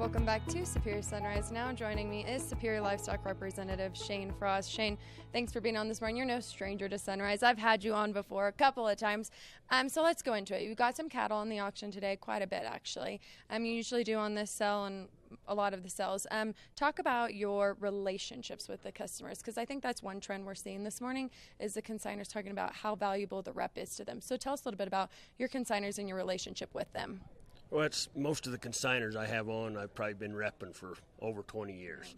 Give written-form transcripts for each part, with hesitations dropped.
Welcome back to Superior Sunrise. Now joining me is Superior Livestock Representative Shane Frost. Shane, thanks for being on this morning. You're no stranger to Sunrise. I've had you on before a couple of times. So let's go into it. You've got some cattle on the auction today, quite a bit actually. You usually do on this sell and a lot of the sales. Talk about your relationships with the customers, because I think that's one trend we're seeing this morning is the consigners talking about how valuable the rep is to them. So tell us a little bit about your consigners and your relationship with them. Well, it's most of the consigners I have on, I've probably been repping for over 20 years.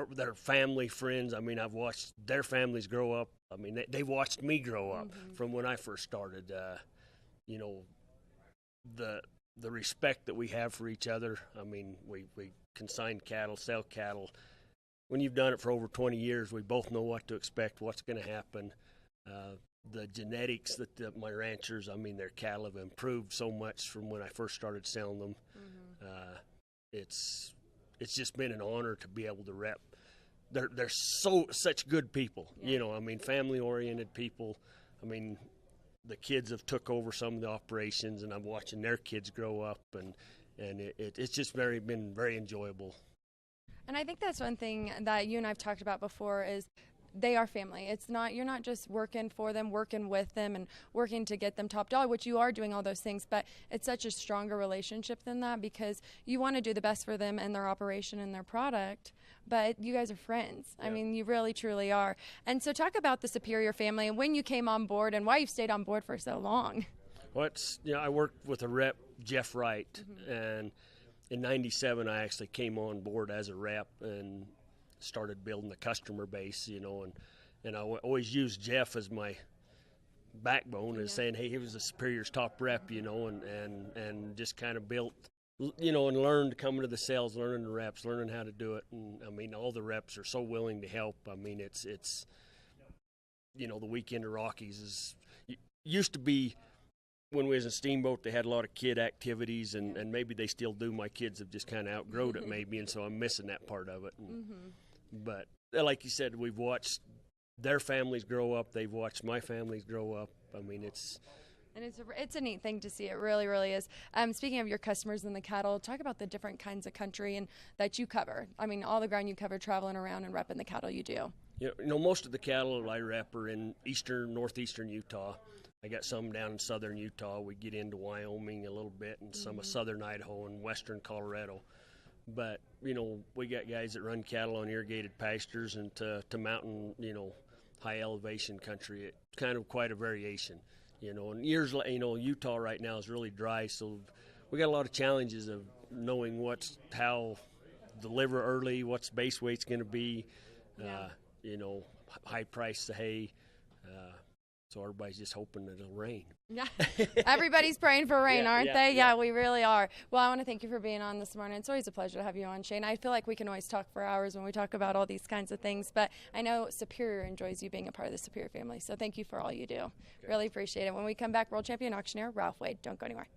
They're family, friends. I mean, I've watched their families grow up. I mean, they watched me grow up from when I first started. You know, the respect that we have for each other. I mean, we consign cattle, sell cattle. When you've done it for over 20 years, we both know what to expect, what's going to happen. The genetics that my ranchers, I mean, their cattle have improved so much from when I first started selling them. It's just been an honor to be able to rep. They're such good people, you know. I mean, family-oriented people. I mean, the kids have took over some of the operations, and I'm watching their kids grow up, and it's just been very enjoyable. And I think that's one thing that you and I've talked about before is they are family. It's not, you're not just working for them, working with them, and working to get them top dollar, which you are doing all those things, but it's such a stronger relationship than that because you want to do the best for them and their operation and their product, but you guys are friends. Yeah. I mean, you really, truly are. And so talk about the Superior family and when you came on board and why you've stayed on board for so long. Well, I worked with a rep, Jeff Wright, and in '97 I actually came on board as a rep and started building the customer base, you know, and I always used Jeff as my backbone as saying, hey, he was the Superior's top rep, you know, and just kind of built, you know, and learned coming to the sales, learning the reps, learning how to do it. And I mean, all the reps are so willing to help. I mean, it's you know, the weekend of Rockies used to be when we was in Steamboat, they had a lot of kid activities, and maybe they still do. My kids have just kind of outgrown it maybe, and so I'm missing that part of it. But like you said, we've watched their families grow up. They've watched my families grow up. I mean, it's a neat thing to see. It really, really is. Speaking of your customers and the cattle, talk about the different kinds of country and that you cover. I mean, all the ground you cover, traveling around and repping the cattle you do. You know, most of the cattle I rep are in northeastern Utah. I got some down in southern Utah. We get into Wyoming a little bit and some of southern Idaho and western Colorado. But, you know, we got guys that run cattle on irrigated pastures and to mountain, you know, high elevation country. It's kind of quite a variation, you know. And Utah right now is really dry, so we got a lot of challenges of knowing how to deliver early, what's base weight's going to be, you know, high price of hay. So everybody's just hoping that it'll rain. Yeah, everybody's praying for rain, aren't they? Yeah, we really are. Well, I want to thank you for being on this morning. It's always a pleasure to have you on, Shane. I feel like we can always talk for hours when we talk about all these kinds of things, but I know Superior enjoys you being a part of the Superior family, so thank you for all you do. Okay. Really appreciate it. When we come back, World Champion Auctioneer Ralph Wade. Don't go anywhere.